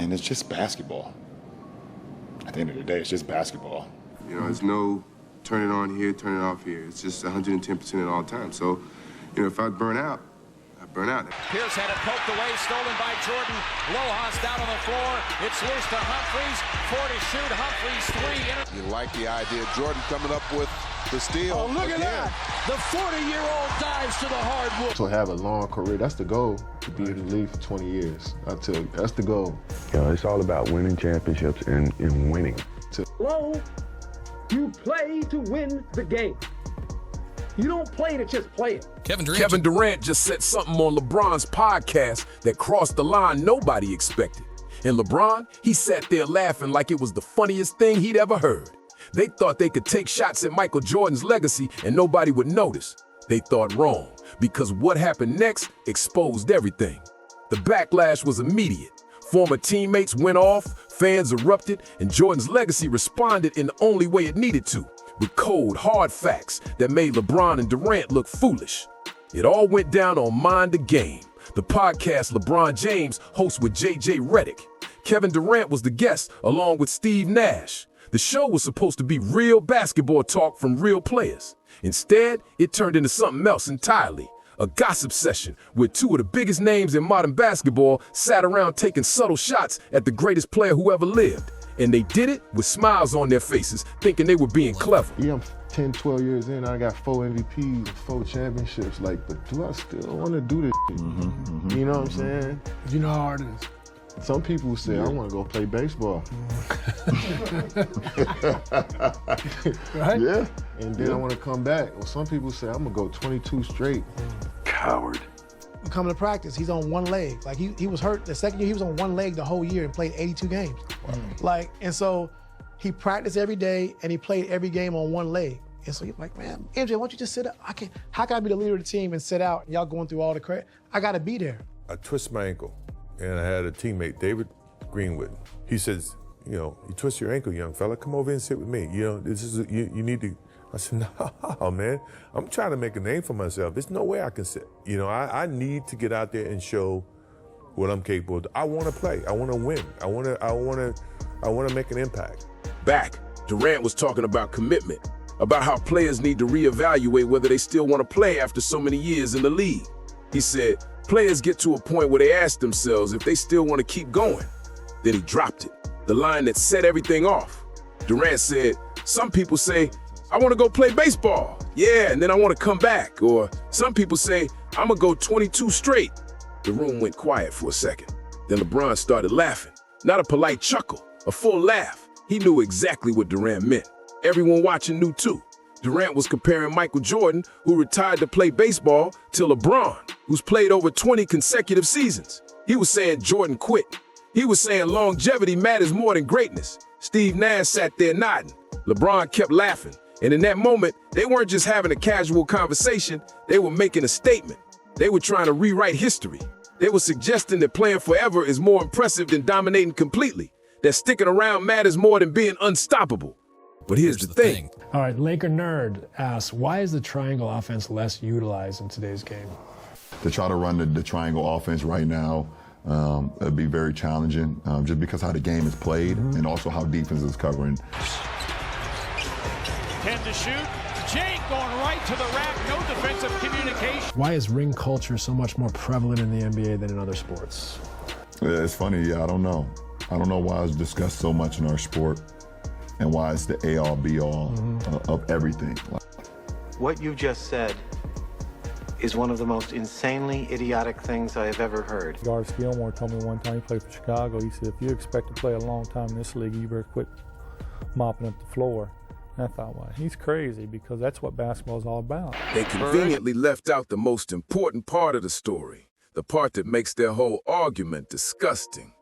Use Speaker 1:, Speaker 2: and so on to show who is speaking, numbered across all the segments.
Speaker 1: And it's just basketball. At the end of the day, it's just basketball.
Speaker 2: You know, there's no turn it on here, turn it off here. It's just 110% at all times. So, you know, if I burn out, I burn out.
Speaker 3: Pierce had it poked away, stolen by Jordan. Lojas down on the floor. It's loose to Humphries. 4 to shoot. Humphries 3.
Speaker 4: You like the idea. Jordan coming up with the steal.
Speaker 5: Oh, look at that. The 40-year-old dives to the hardwood.
Speaker 6: To have a long career, that's the goal, to be in the league for 20 years. I tell you, that's the goal.
Speaker 7: You know, it's all about winning championships and winning.
Speaker 8: Hello? You play to win the game. You don't play to just play it.
Speaker 9: Kevin Durant just said something on LeBron's podcast that crossed the line nobody expected. And LeBron, he sat there laughing like it was the funniest thing he'd ever heard. They thought they could take shots at Michael Jordan's legacy and nobody would notice. They thought wrong, because what happened next exposed everything. The backlash was immediate. Former teammates went off, fans erupted, and Jordan's legacy responded in the only way it needed to, with cold, hard facts that made LeBron and Durant look foolish. It all went down on Mind the Game, the podcast LeBron James hosts with JJ Redick. Kevin Durant was the guest, along with Steve Nash. The show was supposed to be real basketball talk from real players. Instead, it turned into something else entirely. A gossip session where two of the biggest names in modern basketball sat around taking subtle shots at the greatest player who ever lived. And they did it with smiles on their faces, thinking they were being clever.
Speaker 6: Yeah, I'm 10, 12 years in, I got 4 MVPs, 4 championships. Like, but do I still want to do this shit? You know what I'm saying?
Speaker 5: You know how hard it is.
Speaker 6: Some people say, I want to go play baseball.
Speaker 5: Right?
Speaker 6: Yeah. And then I want to come back. Well, some people say, I'm going to go 22 straight.
Speaker 7: Coward.
Speaker 10: Coming to practice, he's on one leg. Like he was hurt the second year, he was on one leg the whole year and played 82 games. Like, and so he practiced every day and he played every game on one leg. And so you're like, man, MJ, why don't you just sit up? How can I be the leader of the team and sit out and y'all going through all the credit? I got to be there.
Speaker 11: I twisted my ankle, and I had a teammate, David Greenwood. He says, you know, you twist your ankle, young fella, come over and sit with me. You know, this is, you need to. I said, no, man, I'm trying to make a name for myself. There's no way I can sit. You know, I need to get out there and show what I'm capable of. I want to play. I want to win. I want to make an impact.
Speaker 9: Back, Durant was talking about commitment, about how players need to reevaluate whether they still want to play after so many years in the league. He said, players get to a point where they ask themselves if they still want to keep going. Then he dropped it, the line that set everything off. Durant said, some people say, I want to go play baseball. Yeah, and then I want to come back. Or some people say, I'm going to go 22 straight. The room went quiet for a second. Then LeBron started laughing. Not a polite chuckle, a full laugh. He knew exactly what Durant meant. Everyone watching knew too. Durant was comparing Michael Jordan, who retired to play baseball, to LeBron, who's played over 20 consecutive seasons. He was saying Jordan quit. He was saying longevity matters more than greatness. Steve Nash sat there nodding. LeBron kept laughing. And in that moment, they weren't just having a casual conversation, they were making a statement. They were trying to rewrite history. They were suggesting that playing forever is more impressive than dominating completely, that sticking around matters more than being unstoppable. But here's the thing.
Speaker 12: All right, Laker Nerd asks, why is the triangle offense less utilized in today's game?
Speaker 1: To try to run the triangle offense right now, it'd be very challenging, just because how the game is played and also how defense is covering.
Speaker 3: 10 to shoot. Jake going right to the rack. No defensive communication.
Speaker 12: Why is ring culture so much more prevalent in the NBA than in other sports?
Speaker 1: Yeah, it's funny. Yeah, I don't know. I don't know why it's discussed so much in our sport and why it's the A-all, B-all of everything.
Speaker 13: What you just said is one of the most insanely idiotic things I have ever heard.
Speaker 14: Garth Gilmore told me one time, he played for Chicago, he said, if you expect to play a long time in this league, you better quit mopping up the floor. And I thought, well, he's crazy, because that's what basketball is all about.
Speaker 9: They conveniently left out the most important part of the story, the part that makes their whole argument disgusting.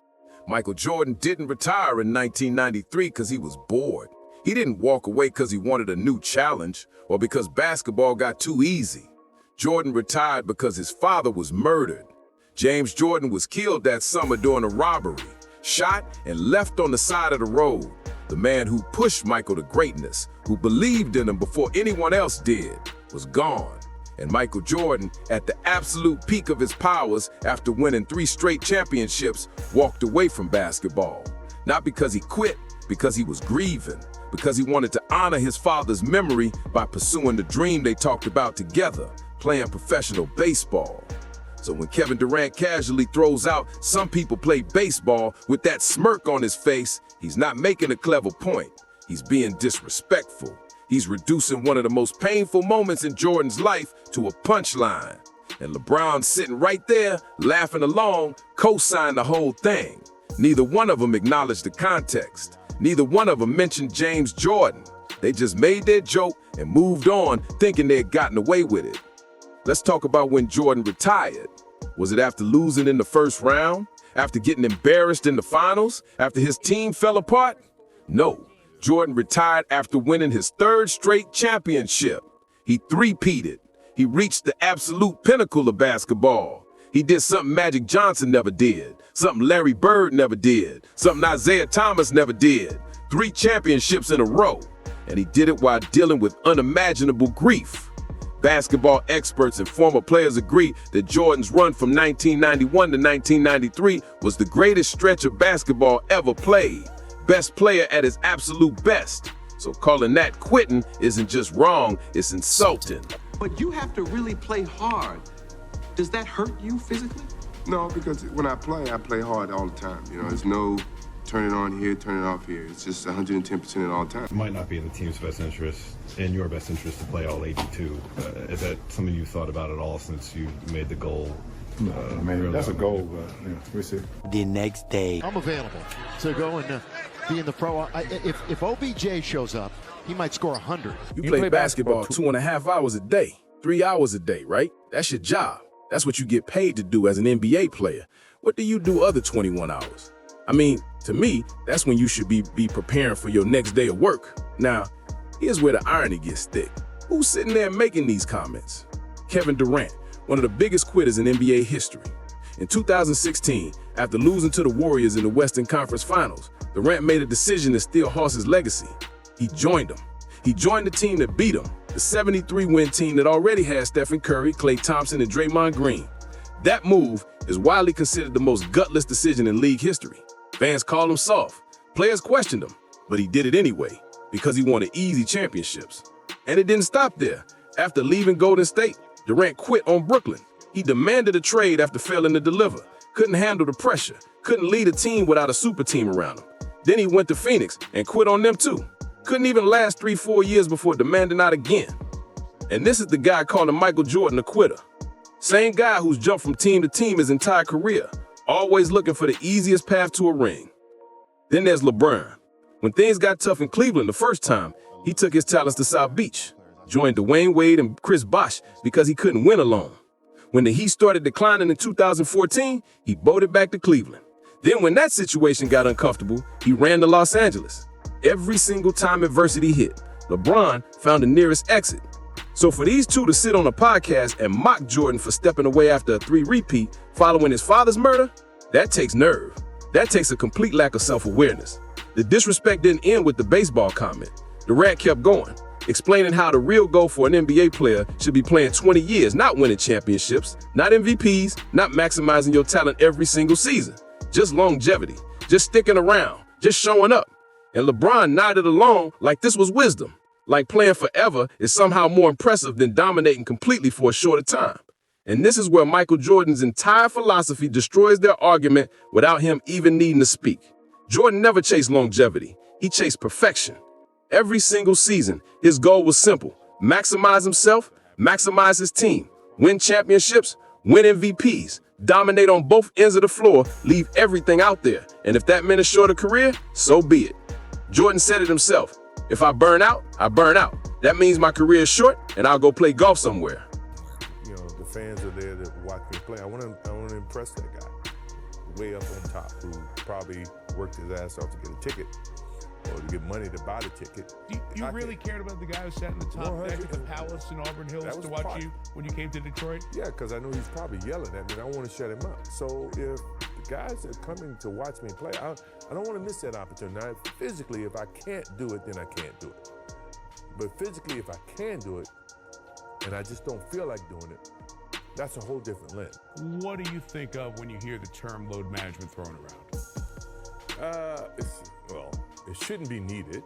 Speaker 9: Michael Jordan didn't retire in 1993 because he was bored. He didn't walk away because he wanted a new challenge or because basketball got too easy. Jordan retired because his father was murdered. James Jordan was killed that summer during a robbery, shot and left on the side of the road. The man who pushed Michael to greatness, who believed in him before anyone else did, was gone. And Michael Jordan, at the absolute peak of his powers after winning 3 straight championships, walked away from basketball. Not because he quit, because he was grieving, because he wanted to honor his father's memory by pursuing the dream they talked about together, playing professional baseball. So when Kevin Durant casually throws out, "Some people play baseball," with that smirk on his face, he's not making a clever point. He's being disrespectful. He's reducing one of the most painful moments in Jordan's life to a punchline. And LeBron sitting right there, laughing along, co-signed the whole thing. Neither one of them acknowledged the context. Neither one of them mentioned James Jordan. They just made their joke and moved on, thinking they had gotten away with it. Let's talk about when Jordan retired. Was it after losing in the first round? After getting embarrassed in the finals? After his team fell apart? No. Jordan retired after winning his 3rd straight championship. He three-peated. He reached the absolute pinnacle of basketball. He did something Magic Johnson never did, something Larry Bird never did, something Isaiah Thomas never did. 3 championships in a row. And he did it while dealing with unimaginable grief. Basketball experts and former players agree that Jordan's run from 1991 to 1993 was the greatest stretch of basketball ever played. Best player at his absolute best. So calling that quitting isn't just wrong, it's insulting.
Speaker 2: But you have to really play hard. Does that hurt you physically? No, because when I play hard all the time. You know, there's no turn it on here, turn it off here. It's just 110% at all times.
Speaker 15: It might not be in the team's best interest, in your best interest, to play all 82. Is that something you thought about at all since you made the goal?
Speaker 6: Man, that's a goal, but yeah, we'll see.
Speaker 16: The next day,
Speaker 17: I'm available to go and be in the pro. If OBJ shows up, he might score 100.
Speaker 9: You play basketball 2.5 hours a day, 3 hours a day, right? That's your job. That's what you get paid to do as an NBA player. What do you do other 21 hours? I mean, to me, that's when you should be preparing for your next day of work. Now, here's where the irony gets thick. Who's sitting there making these comments? Kevin Durant, one of the biggest quitters in NBA history. In 2016, after losing to the Warriors in the Western Conference Finals, Durant made a decision to steal Hoss's legacy. He joined them. He joined the team that beat him, the 73-win team that already had Stephen Curry, Klay Thompson, and Draymond Green. That move is widely considered the most gutless decision in league history. Fans call him soft. Players questioned him, but he did it anyway because he wanted easy championships. And it didn't stop there. After leaving Golden State, Durant quit on Brooklyn. He demanded a trade after failing to deliver, couldn't handle the pressure, couldn't lead a team without a super team around him. Then he went to Phoenix and quit on them too. Couldn't even last 3-4 years before demanding out again. And this is the guy calling Michael Jordan a quitter. Same guy who's jumped from team to team his entire career, always looking for the easiest path to a ring. Then there's LeBron. When things got tough in Cleveland the first time, he took his talents to South Beach, joined Dwayne Wade and Chris Bosh because he couldn't win alone. When the Heat started declining in 2014, he boated back to Cleveland. Then when that situation got uncomfortable, he ran to Los Angeles. Every single time adversity hit, LeBron found the nearest exit. So for these two to sit on a podcast and mock Jordan for stepping away after a 3-repeat following his father's murder, that takes nerve. That takes a complete lack of self-awareness. The disrespect didn't end with the baseball comment. Durant kept going, explaining how the real goal for an NBA player should be playing 20 years, not winning championships, not MVPs, not maximizing your talent every single season. Just longevity, just sticking around, just showing up. And LeBron nodded along like this was wisdom, like playing forever is somehow more impressive than dominating completely for a shorter time. And this is where Michael Jordan's entire philosophy destroys their argument without him even needing to speak. Jordan never chased longevity. He chased perfection. Every single season, his goal was simple: maximize himself, maximize his team, win championships, win MVPs, dominate on both ends of the floor, leave everything out there. And if that meant a shorter career, so be it. Jordan said it himself: if I burn out, I burn out. That means my career is short and I'll go play golf somewhere.
Speaker 11: You know, the fans are there to watch me play. I want to impress that guy way up on top who probably worked his ass off to get a ticket or to get money to buy the ticket.
Speaker 18: You really cared about the guy who sat in the top deck at the Palace in Auburn Hills to watch you when you came to Detroit?
Speaker 11: Yeah, because I knew he's probably yelling at me and I want to shut him up. So if the guys are coming to watch me play, I don't want to miss that opportunity. Now, physically, if I can't do it, then I can't do it. But physically, if I can do it, and I just don't feel like doing it, that's a whole different lens.
Speaker 18: What do you think of when you hear the term load management thrown around?
Speaker 11: It shouldn't be needed,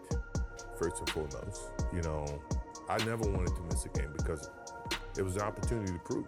Speaker 11: first and foremost. You know, I never wanted to miss a game because it was an opportunity to prove.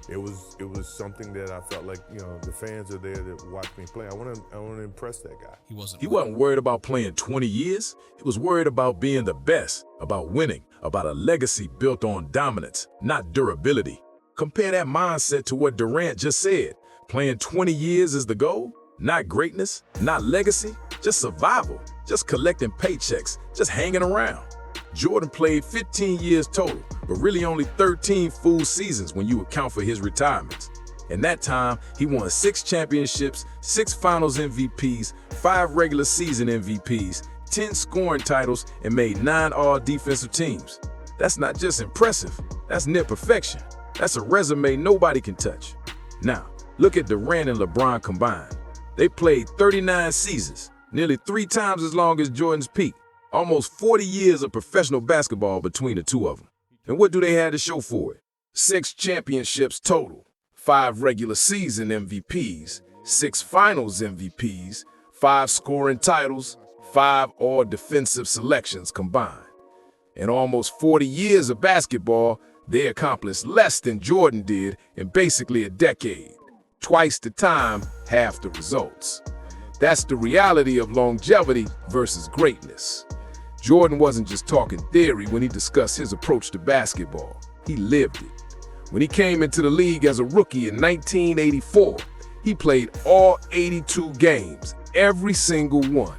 Speaker 11: It was something that I felt like, you know, the fans are there to watch me play. I want to impress that guy.
Speaker 9: He wasn't worried about playing 20 years. He was worried about being the best, about winning, about a legacy built on dominance, not durability. Compare that mindset to what Durant just said. Playing 20 years is the goal, not greatness, not legacy, just survival, just collecting paychecks, just hanging around. Jordan played 15 years total, but really only 13 full seasons when you account for his retirements. In that time, he won 6 championships, 6 finals MVPs, 5 regular season MVPs, 10 scoring titles, and made 9 all-defensive teams. That's not just impressive, that's near perfection. That's a resume nobody can touch. Now, look at Durant and LeBron combined. They played 39 seasons, nearly 3 times as long as Jordan's peak. Almost 40 years of professional basketball between the two of them. And what do they have to show for it? 6 championships total, 5 regular season MVPs, 6 finals MVPs, 5 scoring titles, 5 all-defensive selections combined. In almost 40 years of basketball, they accomplished less than Jordan did in basically a decade. Twice the time, half the results. That's the reality of longevity versus greatness. Jordan wasn't just talking theory when he discussed his approach to basketball. He lived it. When he came into the league as a rookie in 1984, he played all 82 games, every single one.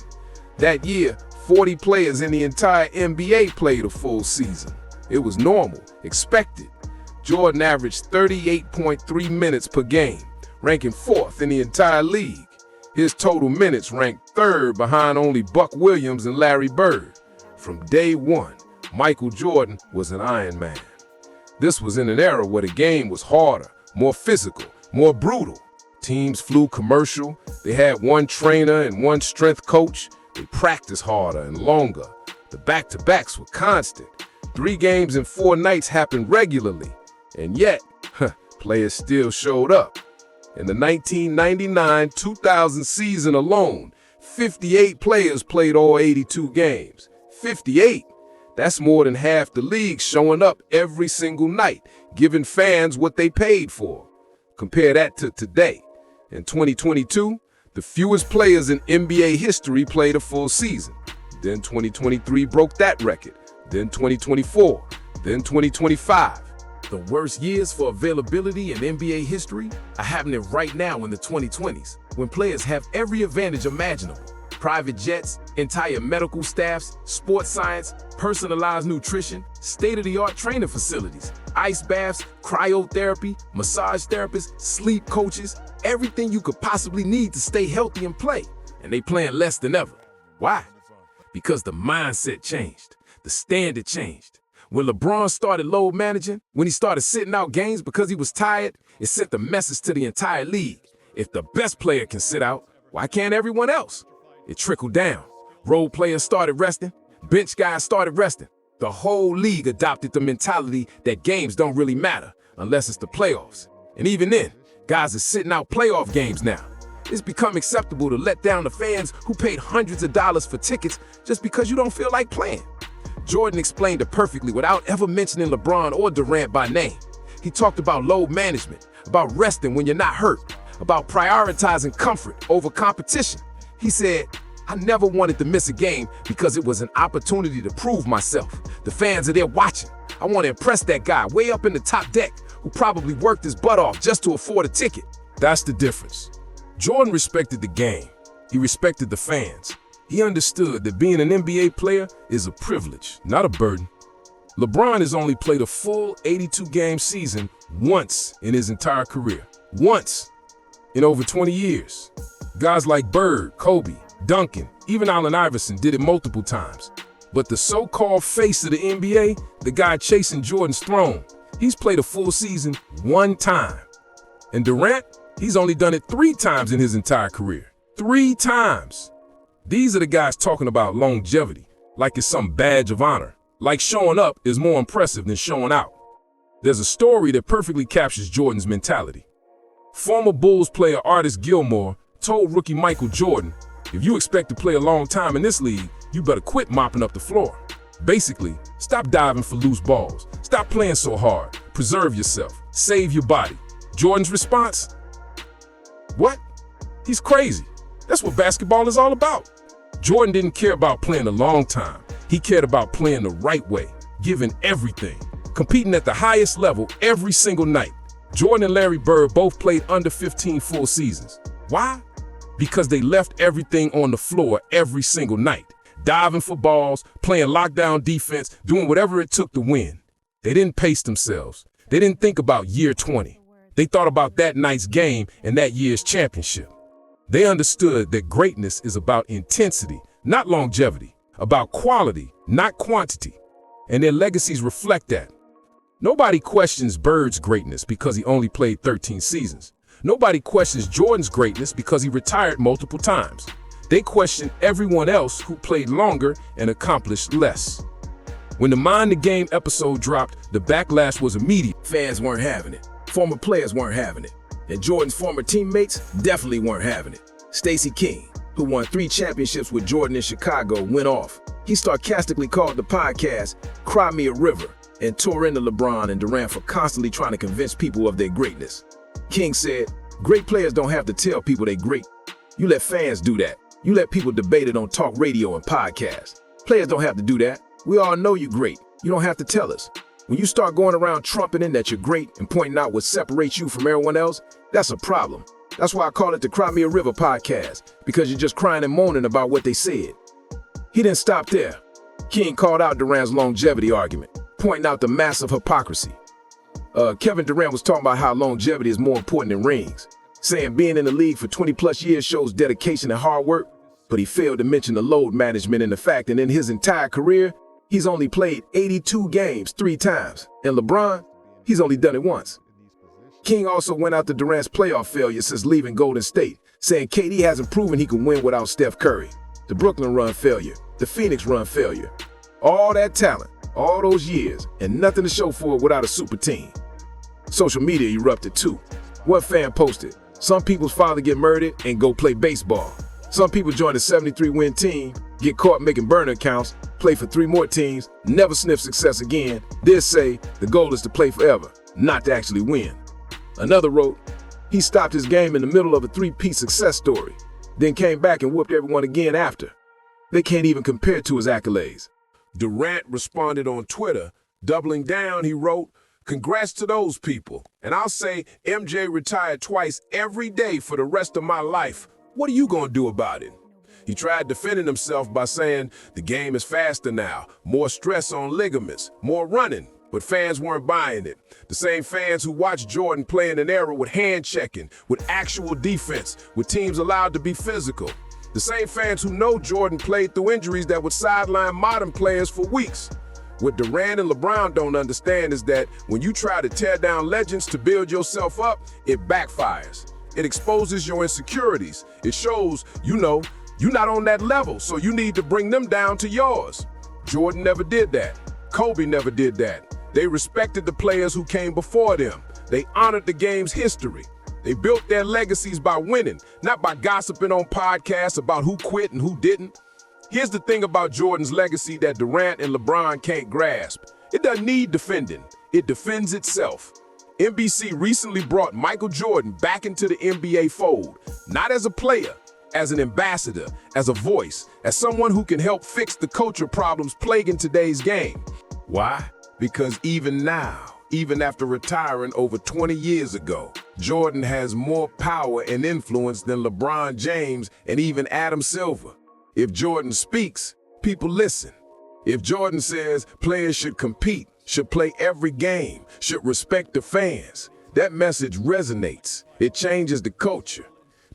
Speaker 9: That year, 40 players in the entire NBA played a full season. It was normal, expected. Jordan averaged 38.3 minutes per game, ranking 4th in the entire league. His total minutes ranked 3rd behind only Buck Williams and Larry Bird. From day one, Michael Jordan was an Iron Man. This was in an era where the game was harder, more physical, more brutal. Teams flew commercial, they had one trainer and one strength coach, they practiced harder and longer. The back-to-backs were constant. 3 games in 4 nights happened regularly. And yet, players still showed up. In the 1999-2000 season alone, 58 players played all 82 games. 58. That's more than half the league showing up every single night, giving fans what they paid for. Compare that to today. In 2022, the fewest players in NBA history played a full season. Then 2023 broke that record. Then 2024. Then 2025. The worst years for availability in NBA history are happening right now in the 2020s, when players have every advantage imaginable. Private jets, entire medical staffs, sports science, personalized nutrition, state-of-the-art training facilities, ice baths, cryotherapy, massage therapists, sleep coaches, everything you could possibly need to stay healthy and play. And they playing less than ever. Why? Because the mindset changed. The standard changed. When LeBron started load managing, when he started sitting out games because he was tired, it sent a message to the entire league. If the best player can sit out, why can't everyone else? It trickled down. Role players started resting. Bench guys started resting. The whole league adopted the mentality that games don't really matter unless it's the playoffs. And even then, guys are sitting out playoff games now. It's become acceptable to let down the fans who paid hundreds of dollars for tickets just because you don't feel like playing. Jordan explained it perfectly without ever mentioning LeBron or Durant by name. He talked about load management, about resting when you're not hurt, about prioritizing comfort over competition. He said, I never wanted to miss a game because it was an opportunity to prove myself. The fans are there watching. I want to impress that guy way up in the top deck who probably worked his butt off just to afford a ticket. That's the difference. Jordan respected the game. He respected the fans. He understood that being an NBA player is a privilege, not a burden. LeBron has only played a full 82-game season once in his entire career. Once in over 20 years. Guys like Bird, Kobe, Duncan, even Allen Iverson did it multiple times. But the so-called face of the NBA, the guy chasing Jordan's throne, he's played a full season 1 time. And Durant, he's only done it 3 times in his entire career. 3 times. These are the guys talking about longevity, like it's some badge of honor. Like showing up is more impressive than showing out. There's a story that perfectly captures Jordan's mentality. Former Bulls player Artis Gilmore told rookie Michael Jordan, if you expect to play a long time in this league, you better quit mopping up the floor. Basically, stop diving for loose balls. Stop playing so hard. Preserve yourself. Save your body. Jordan's response? What? He's crazy. That's what basketball is all about. Jordan didn't care about playing a long time. He cared about playing the right way, giving everything, competing at the highest level every single night. Jordan and Larry Bird both played under 15 full seasons. Why? Because they left everything on the floor every single night, diving for balls, playing lockdown defense, doing whatever it took to win. They didn't pace themselves. They didn't think about year 20. They thought about that night's game and that year's championship. They understood that greatness is about intensity, not longevity, about quality, not quantity. And their legacies reflect that. Nobody questions Bird's greatness because he only played 13 seasons. Nobody questions Jordan's greatness because he retired multiple times. They question everyone else who played longer and accomplished less. When the Mind the Game episode dropped, the backlash was immediate. Fans weren't having it. Former players weren't having it. And Jordan's former teammates definitely weren't having it. Stacey King, who won 3 championships with Jordan in Chicago, went off. He sarcastically called the podcast "Cry Me a River" and tore into LeBron and Durant for constantly trying to convince people of their greatness. King said, "Great players don't have to tell people they're great. You let fans do that. You let people debate it on talk radio and podcasts. Players don't have to do that. We all know you're great. You don't have to tell us. When you start going around trumpeting that you're great and pointing out what separates you from everyone else, that's a problem. That's why I call it the Cry Me a River podcast, because you're just crying and moaning about what they said." He didn't stop there. King called out Durant's longevity argument, pointing out the massive hypocrisy. Kevin Durant was talking about how longevity is more important than rings, saying being in the league for 20 plus years shows dedication and hard work, but he failed to mention the load management and the fact that in his entire career, he's only played 82 games 3 times, and LeBron, he's only done it once. King also went out to Durant's playoff failure since leaving Golden State, saying KD hasn't proven he can win without Steph Curry. The Brooklyn run failure, the Phoenix run failure. All that talent, all those years, and nothing to show for it without a super team. Social media erupted too. One fan posted, "Some people's father get murdered and go play baseball. Some people join a 73-win team, get caught making burner accounts, play for 3 more teams, never sniff success again. This say the goal is to play forever, not to actually win." Another wrote, "He stopped his game in the middle of a 3-piece success story, then came back and whooped everyone again after. They can't even compare to his accolades." Durant responded on Twitter, doubling down. He wrote, "Congrats to those people. And I'll say MJ retired twice every day for the rest of my life. What are you going to do about it?" He tried defending himself by saying the game is faster now, more stress on ligaments, more running. But fans weren't buying it. The same fans who watched Jordan play in an era with hand checking, with actual defense, with teams allowed to be physical. The same fans who know Jordan played through injuries that would sideline modern players for weeks. What Durant and LeBron don't understand is that when you try to tear down legends to build yourself up, it backfires. It exposes your insecurities. It shows, you're not on that level, so you need to bring them down to yours. Jordan never did that. Kobe never did that. They respected the players who came before them. They honored the game's history. They built their legacies by winning, not by gossiping on podcasts about who quit and who didn't. Here's the thing about Jordan's legacy that Durant and LeBron can't grasp. It doesn't need defending. It defends itself. NBC recently brought Michael Jordan back into the NBA fold, not as a player, as an ambassador, as a voice, as someone who can help fix the culture problems plaguing today's game. Why? Because even now, even after retiring over 20 years ago, Jordan has more power and influence than LeBron James and even Adam Silver. If Jordan speaks, people listen. If Jordan says players should compete, should play every game, should respect the fans, that message resonates. It changes the culture.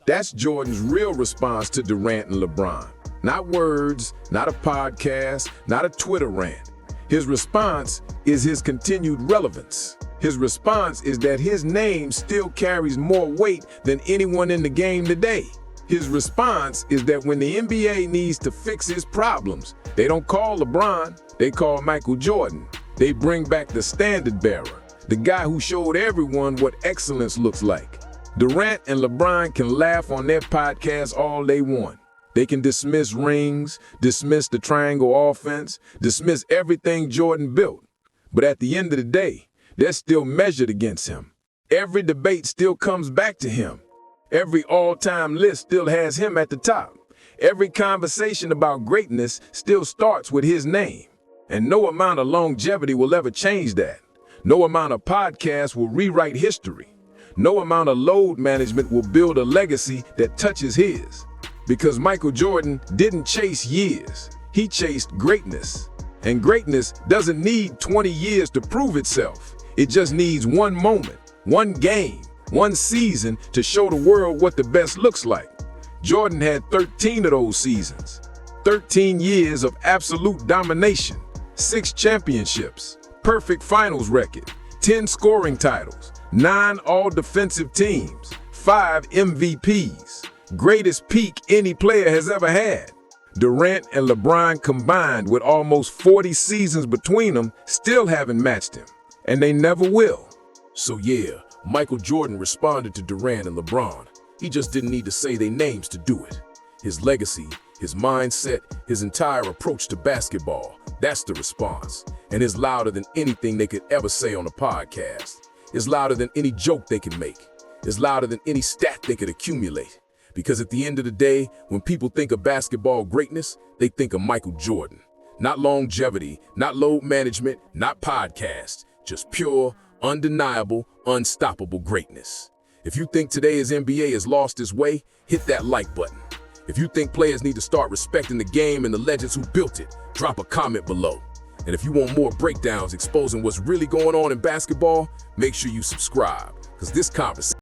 Speaker 9: That's Jordan's real response to Durant and LeBron. Not words, not a podcast, not a Twitter rant. His response is his continued relevance. His response is that his name still carries more weight than anyone in the game today. His response is that when the NBA needs to fix its problems, they don't call LeBron, they call Michael Jordan. They bring back the standard bearer. The guy who showed everyone what excellence looks like. Durant and LeBron can laugh on their podcast all they want. They can dismiss rings, dismiss the triangle offense, dismiss everything Jordan built. But at the end of the day, they're still measured against him. Every debate still comes back to him. Every all-time list still has him at the top. Every conversation about greatness still starts with his name. And no amount of longevity will ever change that. No amount of podcasts will rewrite history. No amount of load management will build a legacy that touches his. Because Michael Jordan didn't chase years. He chased greatness. And greatness doesn't need 20 years to prove itself. It just needs one moment, one game, one season to show the world what the best looks like. Jordan had 13 of those seasons. 13 years of absolute domination, 6 championships, perfect finals record, 10 scoring titles, 9 all-defensive teams, 5 MVPs. Greatest peak any player has ever had. Durant and LeBron combined with almost 40 seasons between them still haven't matched him, and they never will. So yeah, Michael Jordan responded to Durant and LeBron. He just didn't need to say their names to do it. His legacy, his mindset, his entire approach to basketball, that's the response. And it's louder than anything they could ever say on a podcast. It's louder than any joke they can make. It's louder than any stat they could accumulate. Because at the end of the day, when people think of basketball greatness, they think of Michael Jordan. Not longevity, not load management, not podcast, just pure, undeniable, unstoppable greatness. If you think today's NBA has lost its way, hit that like button. If you think players need to start respecting the game and the legends who built it, drop a comment below. And if you want more breakdowns exposing what's really going on in basketball, make sure you subscribe, because this conversation